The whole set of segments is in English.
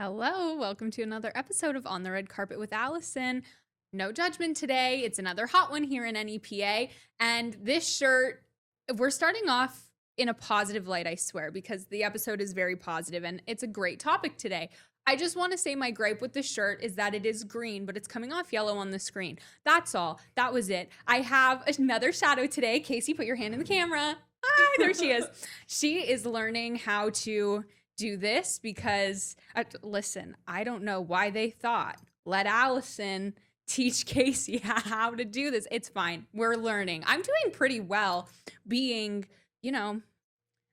Hello, welcome to another episode of On the Red Carpet with Allison. No judgment today. It's another hot one here in NEPA. And this shirt, we're starting off in a positive light, I swear, because the episode is very positive and it's a great topic today. I just want to say my gripe with the shirt is that it is green, but it's coming off yellow on the screen. That's all. That was it. I have another shadow today. Casey, put your hand in the camera. Hi, there she is. She is learning how to do this because, listen, I don't know why they thought, let Allison teach Casey how to do this. It's fine. We're learning. I'm doing pretty well being, I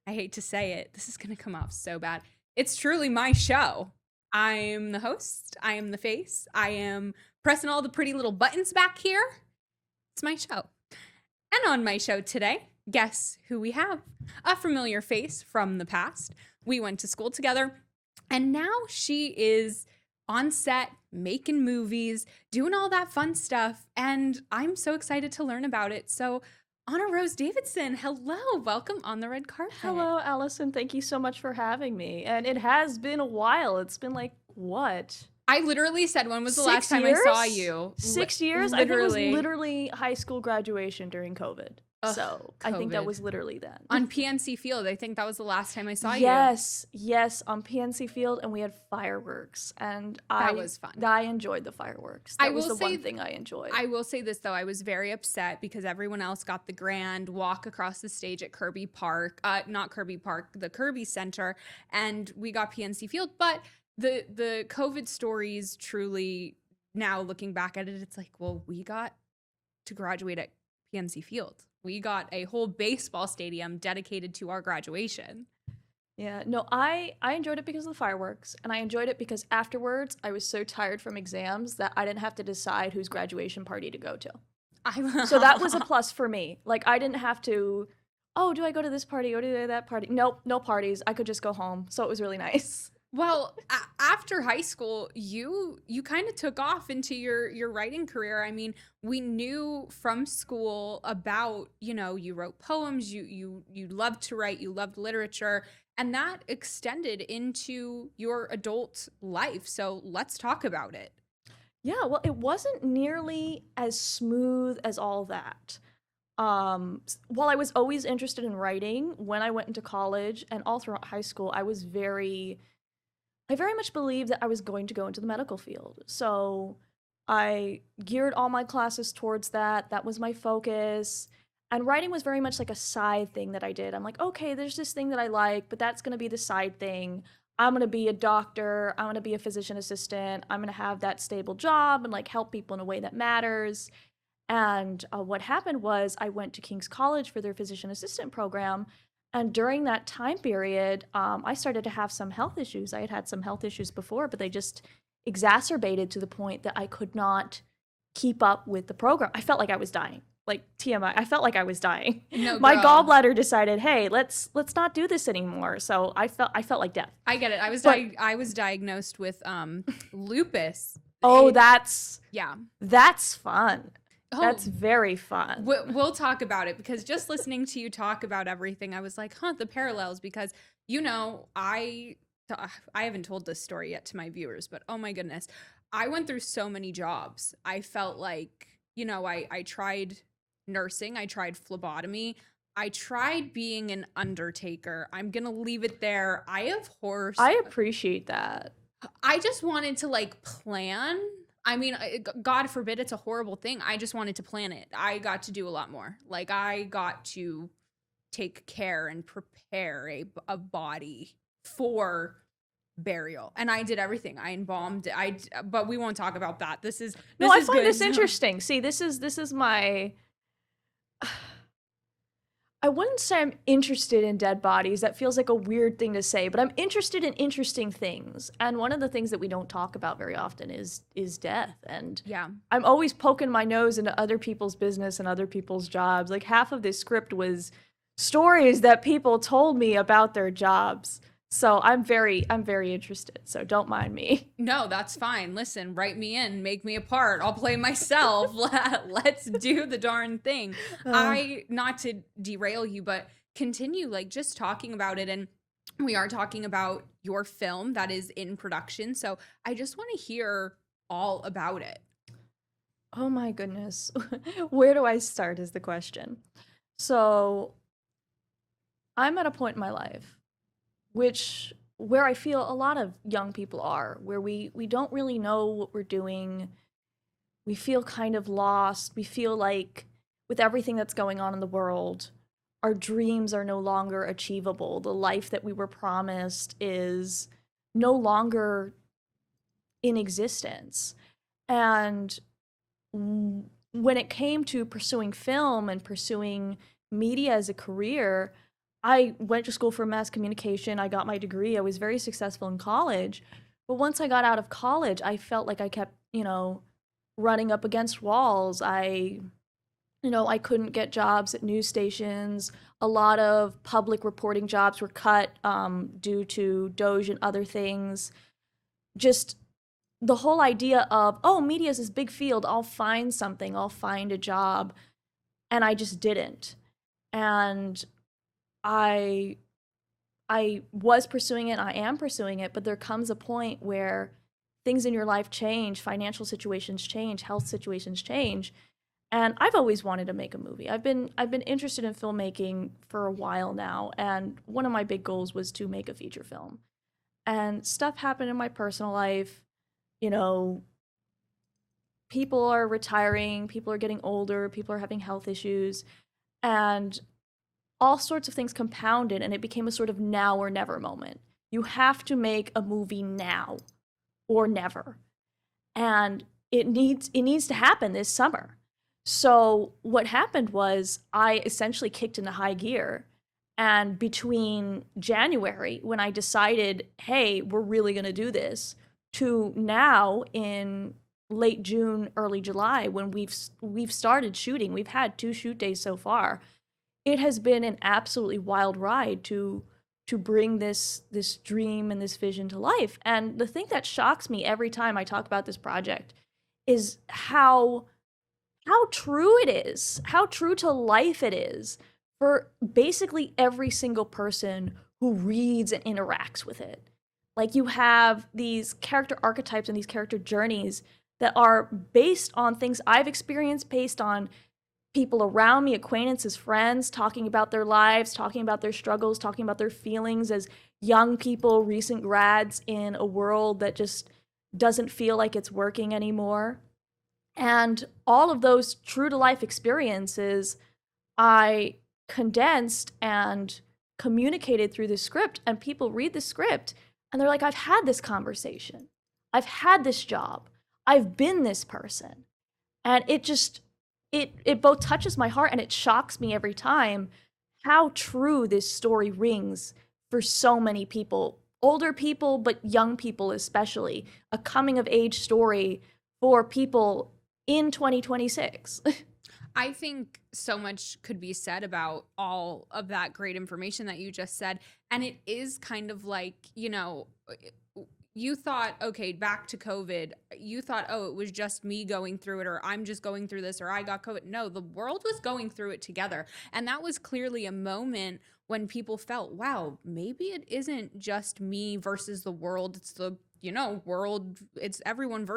hate to say it. This is going to come off so bad. It's truly my show. I'm the host. I am the face. I am pressing all the pretty little buttons back here. It's my show. And on my show today, guess who we have? A familiar face from the past. We went to school together, and now she is on set, making movies, doing all that fun stuff, and I'm so excited to learn about it. So, Anna Rose Davidson, hello, welcome on the red carpet. Hello, Allison. Thank you so much for having me. And it has been a while. It's been like, what? I literally said, when was the last 6 time years? I saw you? 6 years? I think it was literally high school graduation during COVID. So I think that was literally then. On PNC Field, I think that was the last time I saw you. Yes, on PNC Field, and we had fireworks, and that was fun. I enjoyed the fireworks. That was the one thing I enjoyed. I will say this though, I was very upset because everyone else got the grand walk across the stage at Kirby Park, not Kirby Park, the Kirby Center, and we got PNC Field. But the COVID stories truly, now looking back at it, it's like, well, we got to graduate at PNC Field. We got a whole baseball stadium dedicated to our graduation. Yeah, no, I enjoyed it because of the fireworks, and I enjoyed it because afterwards I was so tired from exams that I didn't have to decide whose graduation party to go to. So that was a plus for me. Like, I didn't have to, oh, do I go to this party or do that party? Nope, no parties. I could just go home. So it was really nice. Well, after high school, you kind of took off into your writing career. I mean, we knew from school about, you wrote poems, you loved to write, you loved literature, and that extended into your adult life. So let's talk about it. Yeah, well, it wasn't nearly as smooth as all that. While I was always interested in writing, when I went into college and all throughout high school, I very much believed that I was going to go into the medical field. So I geared all my classes towards that. That was my focus. And writing was very much like a side thing that I did. I'm like, okay, there's this thing that I like, but that's going to be the side thing. I'm going to be a doctor. I'm going to be a physician assistant. I'm going to have that stable job and like help people in a way that matters. And what happened was I went to King's College for their physician assistant program. And during that time period, I started to have some health issues. I had had some health issues before, but they just exacerbated to the point that I could not keep up with the program. I felt like I was dying. Like TMI, I felt like I was dying. No, my gallbladder decided, hey, let's not do this anymore. So I felt like death. I get it. I was diagnosed with lupus. Oh, that's fun. Oh, that's very fun. We'll talk about it because just listening to you talk about everything, I was like, the parallels, because, I haven't told this story yet to my viewers, but oh my goodness, I went through so many jobs. I felt like, I tried nursing, I tried phlebotomy, I tried being an undertaker. I'm going to leave it there. I have horror. I appreciate that. I just wanted to plan. I mean, God forbid it's a horrible thing. I just wanted to plan it. I got to do a lot more. I got to take care and prepare a body for burial. And I did everything. I embalmed. But we won't talk about that. I find this interesting. See, this is my... I wouldn't say I'm interested in dead bodies. That feels like a weird thing to say, but I'm interested in interesting things. And one of the things that we don't talk about very often is death. And yeah, I'm always poking my nose into other people's business and other people's jobs. Like half of this script was stories that people told me about their jobs. So I'm very interested. So don't mind me. No, that's fine. Listen, write me in, make me a part. I'll play myself. Let's do the darn thing. Not to derail you, but continue just talking about it. And We are talking about your film that is in production. So I just want to hear all about it. Oh my goodness. Where do I start is the question. So, I'm at a point in my life which where I feel a lot of young people are, where we don't really know what we're doing. We feel kind of lost. We feel like with everything that's going on in the world, our dreams are no longer achievable. The life that we were promised is no longer in existence. And when it came to pursuing film and pursuing media as a career, I went to school for mass communication. I got my degree. I was very successful in college. But once I got out of college, I felt like I kept, running up against walls. I couldn't get jobs at news stations. A lot of public reporting jobs were cut due to Doge and other things. Just the whole idea of, oh, media is this big field, I'll find something, I'll find a job. And I just didn't. And I I was pursuing it, I am pursuing it, but there comes a point where things in your life change, financial situations change, health situations change. And I've always wanted to make a movie. I've been interested in filmmaking for a while now, and one of my big goals was to make a feature film. And stuff happened in my personal life, you know, people are retiring, people are getting older, people are having health issues, and all sorts of things compounded, and it became a sort of now or never moment. You have to make a movie now or never. And it needs to happen this summer. So what happened was I essentially kicked into high gear. And between January, when I decided, hey, we're really going to do this, to now in late June, early July, when we've started shooting, we've had 2 shoot days so far. It has been an absolutely wild ride to bring this dream and this vision to life. And the thing that shocks me every time I talk about this project is how true it is, how true to life it is for basically every single person who reads and interacts with it. Like, you have these character archetypes and these character journeys that are based on things I've experienced, based on people around me, acquaintances, friends, talking about their lives, talking about their struggles, talking about their feelings as young people, recent grads in a world that just doesn't feel like it's working anymore. And all of those true to life experiences, I condensed and communicated through the script, and people read the script and they're like, I've had this conversation. I've had this job. I've been this person. And it both touches my heart and it shocks me every time how true this story rings for so many people, older people, but young people especially. A coming of age story for people in 2026. I think so much could be said about all of that great information that you just said. And it is kind of like, you thought, okay, back to COVID, you thought, oh, it was just me going through it, or I'm just going through this, or I got COVID. No, the world was going through it together. And that was clearly a moment when people felt, wow, maybe it isn't just me versus the world. It's the, world, it's everyone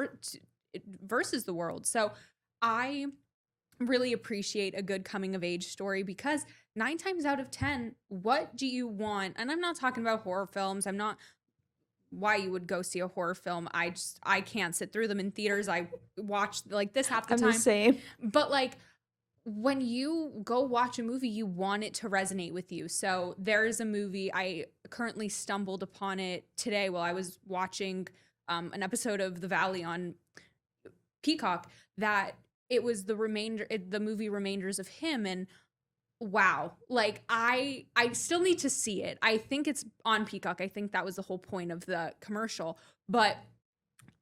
versus the world. So I really appreciate a good coming of age story, because 9 times out of 10, what do you want? And I'm not talking about horror films. I'm not why you would go see a horror film. I can't sit through them in theaters. I watch like this half the I'm time. the same. But like, when you go watch a movie, you want it to resonate with you. So there's a movie, I currently stumbled upon it today while I was watching an episode of The Valley on Peacock, that it was the movie Remainders of Him. And wow, like I still need to see it. I think it's on Peacock. I think that was the whole point of the commercial. But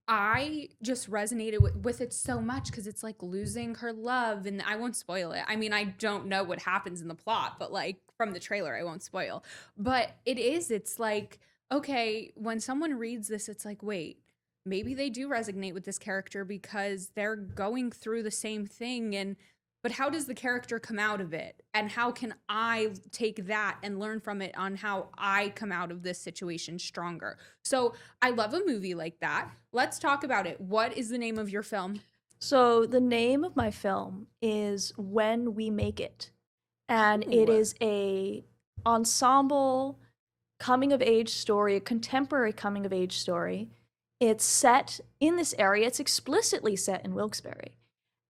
I just resonated with it so much, because it's like losing her love, and I won't spoil it. I mean, I don't know what happens in the plot, but like from the trailer, I won't spoil. But it's like, okay, when someone reads this, it's like, wait, maybe they do resonate with this character because they're going through the same thing. And but how does the character come out of it? And how can I take that and learn from it on how I come out of this situation stronger? So I love a movie like that. Let's talk about it. What is the name of your film? So the name of my film is When We Make It, and it Ooh. is a ensemble coming of age story, a contemporary coming of age story. It's set in this area. It's explicitly set in Wilkes-Barre.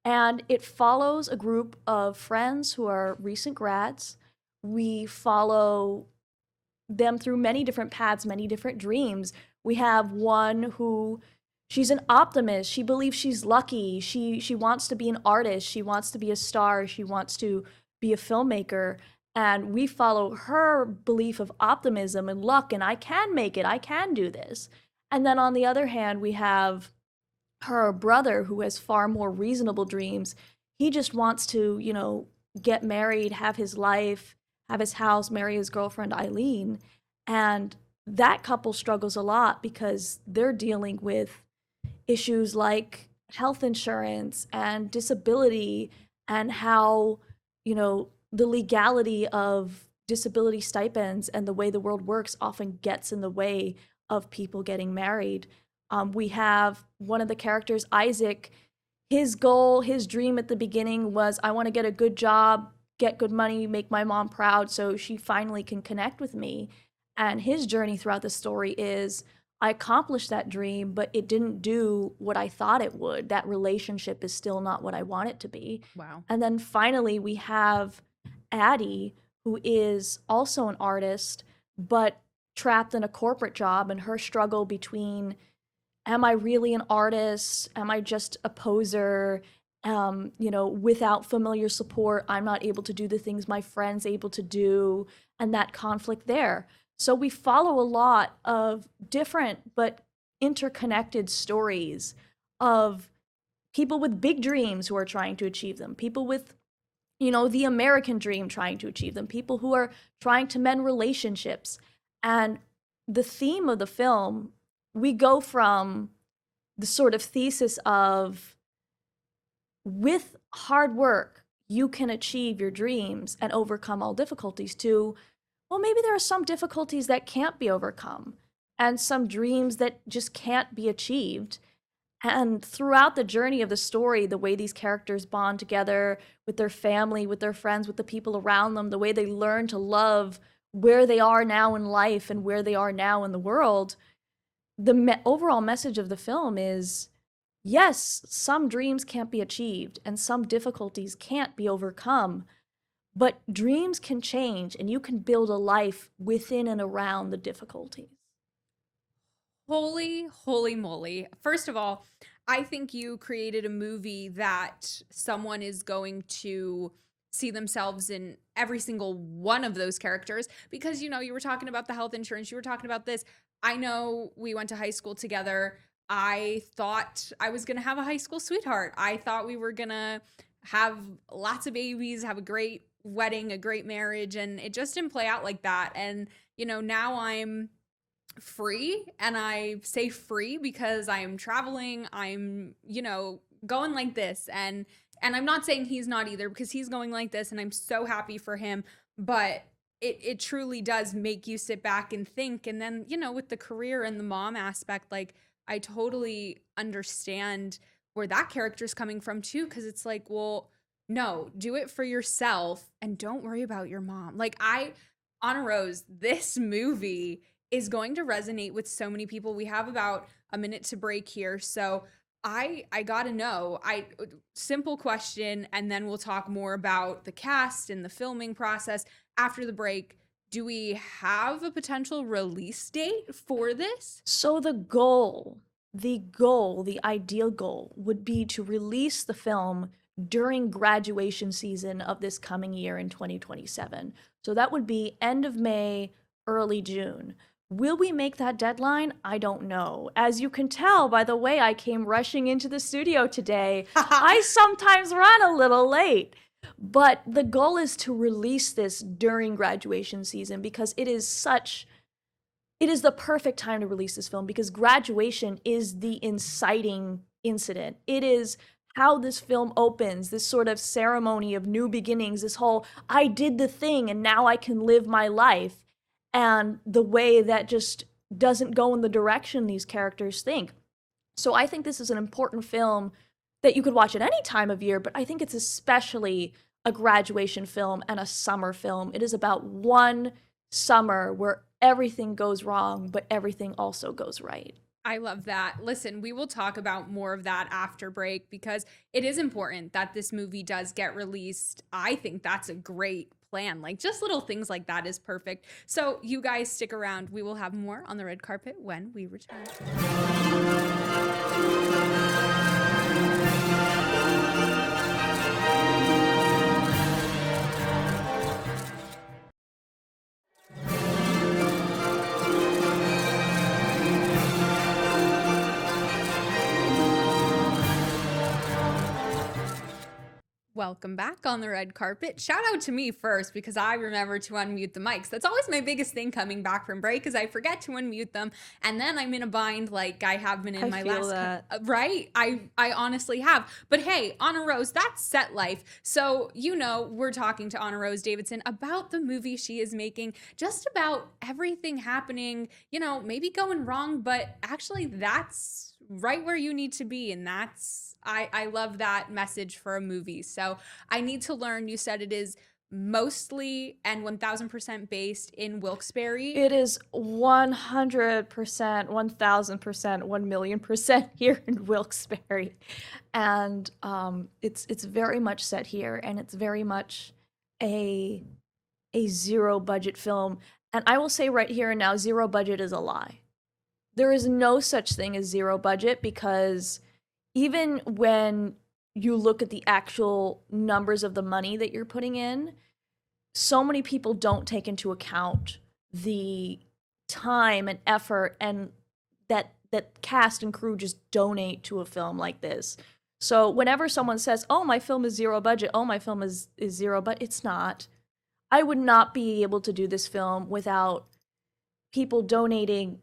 And it follows a group of friends who are recent grads. We follow them through many different paths, many different dreams. We have one who she's an optimist. She believes she's lucky. She wants to be an artist. She wants to be a star. She wants to be a filmmaker. And we follow her belief of optimism and luck and I can make it. I can do this. And then on the other hand, we have her brother who has far more reasonable dreams. He just wants to, get married, have his life, have his house, marry his girlfriend Eileen. And that couple struggles a lot because they're dealing with issues like health insurance and disability and how, the legality of disability stipends and the way the world works often gets in the way of people getting married. We have one of the characters, Isaac. His goal, his dream at the beginning was, I want to get a good job, get good money, make my mom proud so she finally can connect with me. And his journey throughout the story is, I accomplished that dream, but it didn't do what I thought it would. That relationship is still not what I want it to be. Wow. And then finally, we have Addie, who is also an artist, but trapped in a corporate job, and her struggle between, am I really an artist? Am I just a poser? Without familiar support, I'm not able to do the things my friends able to do, and that conflict there. So we follow a lot of different but interconnected stories of people with big dreams who are trying to achieve them, people with, the American dream trying to achieve them, people who are trying to mend relationships. And the theme of the film, we go from the sort of thesis of, with hard work, you can achieve your dreams and overcome all difficulties, to, well, maybe there are some difficulties that can't be overcome and some dreams that just can't be achieved. And throughout the journey of the story, the way these characters bond together with their family, with their friends, with the people around them, the way they learn to love where they are now in life and where they are now in the world, the overall message of the film is, yes, some dreams can't be achieved and some difficulties can't be overcome, but dreams can change and you can build a life within and around the difficulties. Holy, holy moly. First of all, I think you created a movie that someone is going to see themselves in every single one of those characters because, you were talking about the health insurance, you were talking about this. I know we went to high school together. I thought I was going to have a high school sweetheart. I thought we were going to have lots of babies, have a great wedding, a great marriage, and it just didn't play out like that. And, now I'm free, and I say free because I'm traveling, I'm, going like this, and I'm not saying he's not either, because he's going like this and I'm so happy for him, but it truly does make you sit back and think. And then, with the career and the mom aspect, like, I totally understand where that character's coming from too, because it's like, well, no, do it for yourself and don't worry about your mom. Like, Anna Rose, this movie is going to resonate with so many people. We have about a minute to break here, so I gotta know. Simple question, and then we'll talk more about the cast and the filming process after the break. Do we have a potential release date for this? So the ideal goal would be to release the film during graduation season of this coming year in 2027. So that would be end of May, early June. Will we make that deadline? I don't know. As you can tell by the way I came rushing into the studio today, I sometimes run a little late. But the goal is to release this during graduation season because it is the perfect time to release this film because graduation is the inciting incident. It is how this film opens, this sort of ceremony of new beginnings, this whole I did the thing and now I can live my life, and the way that just doesn't go in the direction these characters think. So I think this is an important film that you could watch at any time of year, but I think it's especially a graduation film and a summer film. It is about one summer where everything goes wrong, but everything also goes right. I love that. Listen, we will talk about more of that after break because it is important that this movie does get released. I think that's a great plan. Like just little things like that is perfect. So you guys stick around. We will have more on the red carpet when we return. Welcome back on the red carpet. Shout out to me first because I remember to unmute the mics. That's always my biggest thing coming back from break is I forget to unmute them and then I'm in a bind like I have been in my feel last that. right? I honestly have. But hey, Anna Rose, that's set life. So, you know, we're talking to Anna Rose Davidson about the movie she is making, just about everything happening, you know, maybe going wrong, but actually that's right where you need to be. And that's, I love that message for a movie. So I need to learn, you said it is mostly and 1000% based in Wilkes-Barre. It is 100%, 1000%, 1,000,000% here in Wilkes-Barre. And it's very much set here, and it's very much a zero budget film. And I will say right here and now, zero budget is a lie. There is no such thing as zero budget, because even when you look at the actual numbers of the money that you're putting in, so many people don't take into account the time and effort and that cast and crew just donate to a film like this. So whenever someone says, "Oh, my film is zero budget," "Oh, my film is zero," but it's not. I would not be able to do this film without people donating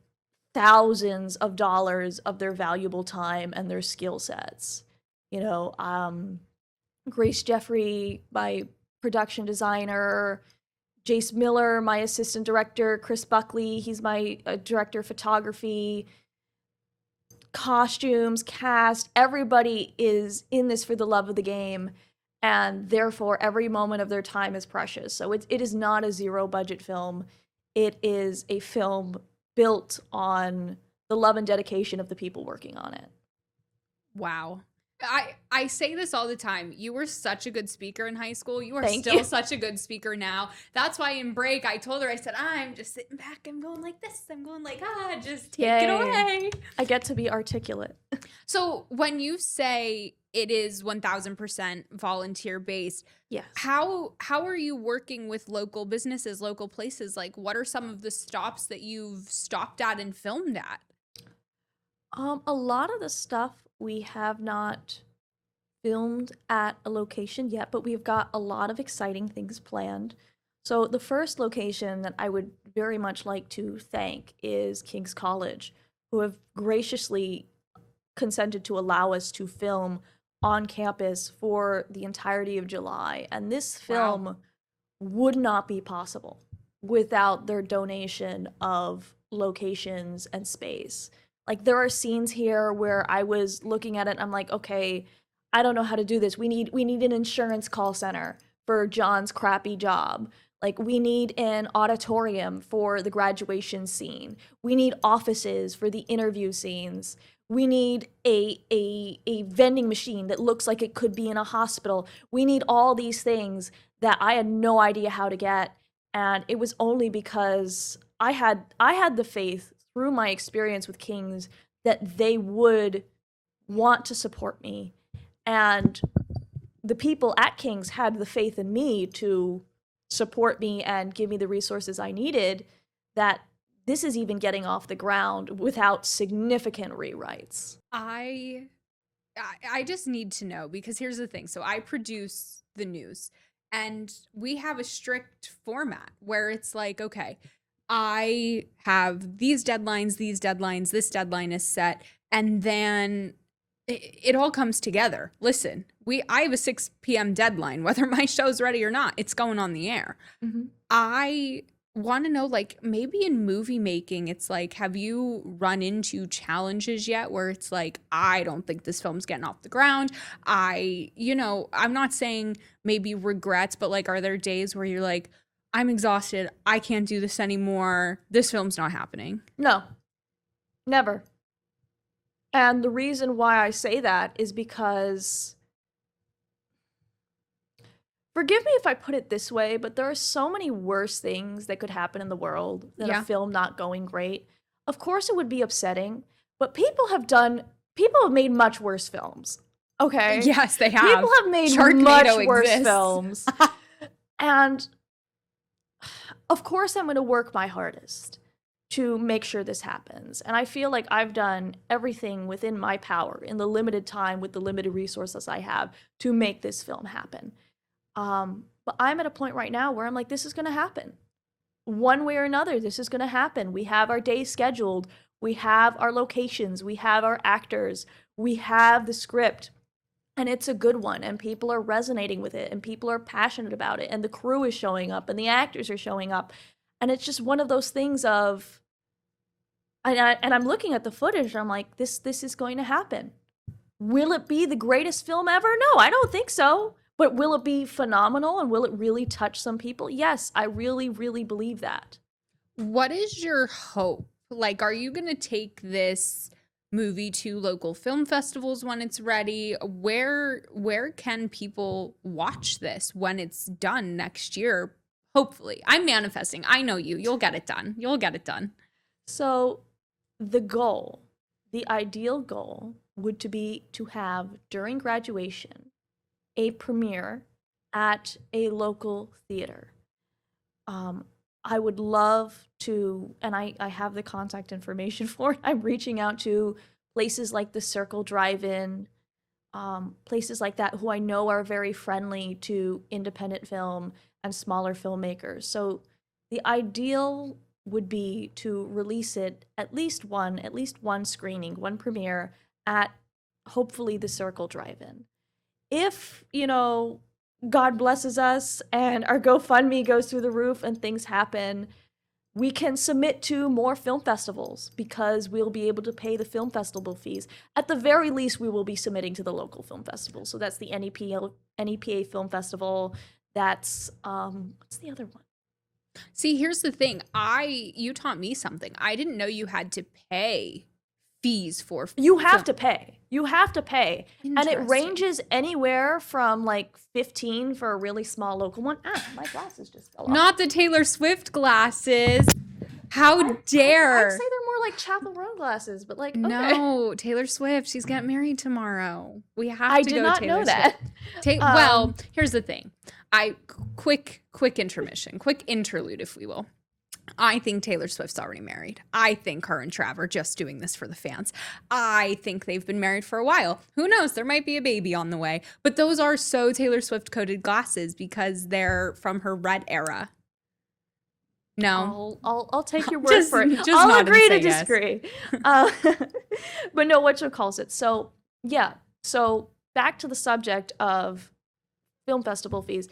thousands of dollars of their valuable time and their skill sets. You know, Grace Jeffrey, my production designer, Jace Miller, my assistant director, Chris Buckley, he's my director of photography, costumes, cast, everybody is in this for the love of the game, and therefore every moment of their time is precious. So it is not a zero budget film. It is a film built on the love and dedication of the people working on it. Wow. I say this all the time. You were such a good speaker in high school. You are Thank still you. such a good speaker now. That's why in break, I told her, I said, I'm just sitting back. I'm going like this. I'm going like, just take it Yay. away. I get to be articulate. So when you say it is 1000% volunteer based, Yes. how are you working with local businesses, local places? Like what are some of the stops that you've stopped at and filmed at? A lot of the stuff we have not filmed at a location yet, but we've got a lot of exciting things planned. So the first location that I would very much like to thank is King's College, who have graciously consented to allow us to film on campus for the entirety of July. And this film Wow. would not be possible without their donation of locations and space. Like there are scenes here where I was looking at it and I'm like, okay, I don't know how to do this. We need an insurance call center for John's crappy job. Like we need an auditorium for the graduation scene. We need offices for the interview scenes. We need a vending machine that looks like it could be in a hospital. We need all these things that I had no idea how to get, and it was only because I had the faith through my experience with Kings that they would want to support me, and the people at Kings had the faith in me to support me and give me the resources I needed, that this is even getting off the ground without significant rewrites. I just need to know because here's the thing. So I produce the news and we have a strict format where it's like, okay, I have these deadlines, this deadline is set, and then it all comes together. Listen, I have a 6 p.m. deadline, whether my show's ready or not. It's going on the air. Mhm. I want to know, like, maybe in movie making, it's like, have you run into challenges yet where it's like, I don't think this film's getting off the ground. I'm not saying maybe regrets, but like, are there days where you're like, I'm exhausted. I can't do this anymore. This film's not happening. No, never. And the reason why I say that is because, forgive me if I put it this way, but there are so many worse things that could happen in the world than Yeah. a film not going great. Of course, it would be upsetting, but people have made much worse films. Okay? Yes, they have. People have made Sharknado much worse exists. films. And of course, I'm going to work my hardest to make sure this happens. And I feel like I've done everything within my power in the limited time with the limited resources I have to make this film happen. But I'm at a point right now where I'm like, this is going to happen. One way or another, this is going to happen. We have our days scheduled. We have our locations. We have our actors. We have the script. And it's a good one. And people are resonating with it. And people are passionate about it. And the crew is showing up. And the actors are showing up. And it's just one of those things of, and I'm looking at the footage, and I'm like, this is going to happen. Will it be the greatest film ever? No, I don't think so. But will it be phenomenal, and will it really touch some people? Yes, I really, really believe that. What is your hope? Like, are you going to take this movie to local film festivals when it's ready? Where can people watch this when it's done next year? Hopefully. I'm manifesting. I know you. You'll get it done. You'll get it done. So the ideal goal would to be to have, during graduation, a premiere at a local theater. I would love to, and I have the contact information for it. I'm reaching out to places like the Circle Drive-In, places like that who I know are very friendly to independent film and smaller filmmakers. So the ideal would be to release it at least one screening, one premiere at hopefully the Circle Drive-In. If, God blesses us and our GoFundMe goes through the roof and things happen, we can submit to more film festivals because we'll be able to pay the film festival fees. At the very least, we will be submitting to the local film festival. So that's the NEPA Film Festival. That's, what's the other one? See, here's the thing. You taught me something. I didn't know you had to pay fees for You have to pay. You have to pay. And it Interesting. ranges anywhere from like 15 for a really small local one. My glasses just fell off. Not the Taylor Swift glasses. How dare. I'd say they're more like Chapel Roan glasses, but like, okay. No, Taylor Swift. She's getting married tomorrow. We have I to did go not Taylor know that. Swift. Well, here's the thing. Quick intermission, quick interlude, if we will. I think Taylor Swift's already married. I think her and Trav are just doing this for the fans. I think they've been married for a while. Who knows? There might be a baby on the way. But those are so Taylor Swift coded glasses because they're from her Red era. No. I'll take your word for it. Just I'll nod and agree to say yes. disagree. But no, what you calls it. So yeah. So back to the subject of film festival fees.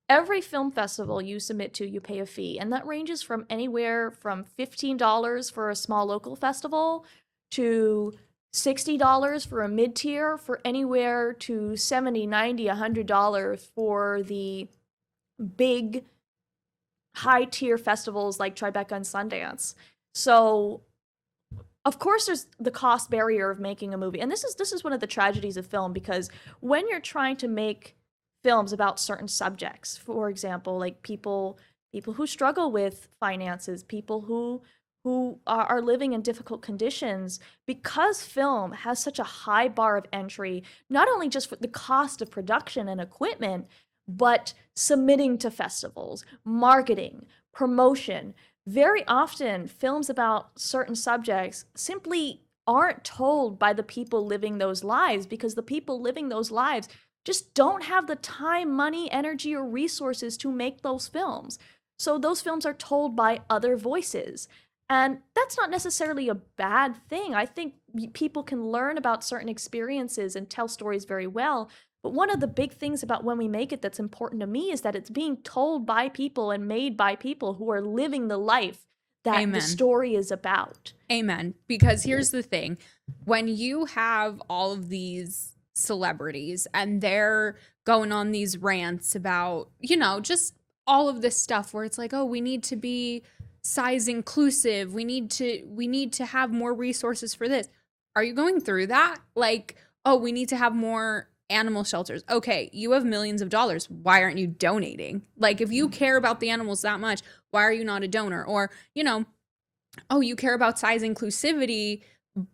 Every film festival you submit to, you pay a fee, and that ranges from anywhere from $15 for a small local festival to $60 for a mid-tier, for anywhere to $70, $90, $100 for the big high-tier festivals like Tribeca and Sundance. So of course there's the cost barrier of making a movie, and this is one of the tragedies of film, because when you're trying to make films about certain subjects, for example, like people who struggle with finances, people who are living in difficult conditions, because film has such a high bar of entry, not only just for the cost of production and equipment, but submitting to festivals, marketing, promotion. Very often, films about certain subjects simply aren't told by the people living those lives, because the people living those lives just don't have the time, money, energy, or resources to make those films. So those films are told by other voices. And that's not necessarily a bad thing. I think people can learn about certain experiences and tell stories very well. But one of the big things about When We Make It that's important to me is that it's being told by people and made by people who are living the life that the Amen. story is about. Amen. Because here's the thing. When you have all of these celebrities and they're going on these rants about, you know, just all of this stuff where it's like, oh, we need to be size inclusive. We need to have more resources for this. Are you going through that? Like, oh, we need to have more animal shelters. Okay, you have millions of dollars. Why aren't you donating? Like, if you care about the animals that much, why are you not a donor? Or, you know, oh, you care about size inclusivity,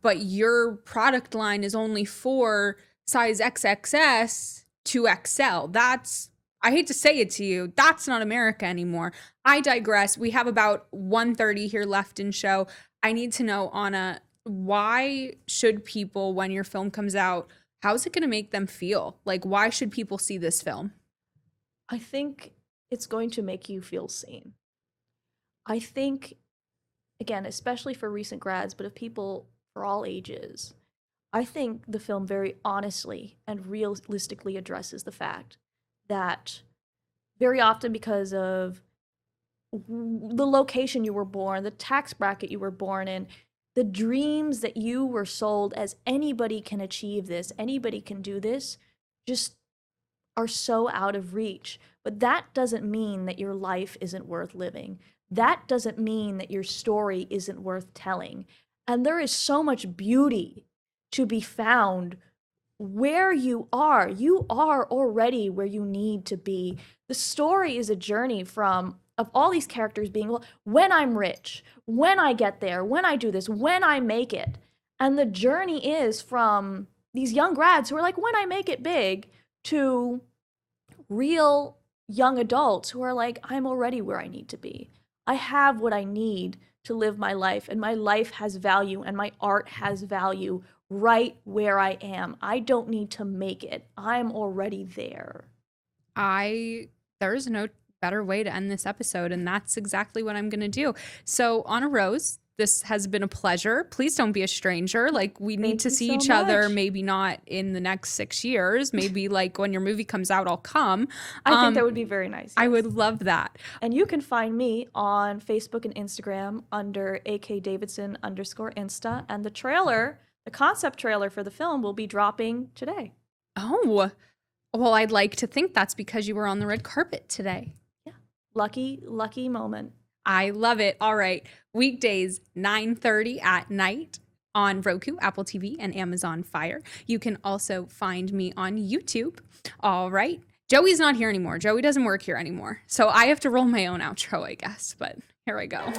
but your product line is only for size XXS to XL. That's, I hate to say it to you, that's not America anymore. I digress. We have about 1:30 here left in show. I need to know, Anna, why should people, when your film comes out, how's it going to make them feel? Like, why should people see this film? I think it's going to make you feel seen. I think, again, especially for recent grads, but of people for all ages, I think the film very honestly and realistically addresses the fact that very often, because of the location you were born, the tax bracket you were born in, the dreams that you were sold as anybody can achieve this, anybody can do this, just are so out of reach. But that doesn't mean that your life isn't worth living. That doesn't mean that your story isn't worth telling. And there is so much beauty to be found where you are. You are already where you need to be. The story is a journey of all these characters being, well, when I'm rich, when I get there, when I do this, when I make it. And the journey is from these young grads who are like, when I make it big, to real young adults who are like, I'm already where I need to be. I have what I need to live my life, and my life has value, and my art has value right where I am. I don't need to make it. I'm already there. There is no better way to end this episode, and that's exactly what I'm going to do. So, Anna Rose, this has been a pleasure. Please don't be a stranger. Like, we need to see each other, maybe not in the next 6 years. Maybe like when your movie comes out, I'll come. I think that would be very nice. Yes. I would love that. And you can find me on Facebook and Instagram under akdavidson_insta. And the concept trailer for the film will be dropping today. Oh, well, I'd like to think that's because you were on the red carpet today. Yeah. Lucky moment. I love it. All right. Weekdays, 9:30 at night on Roku, Apple TV, and Amazon Fire. You can also find me on YouTube. All right. Joey's not here anymore. Joey doesn't work here anymore. So I have to roll my own outro, I guess. But here I go.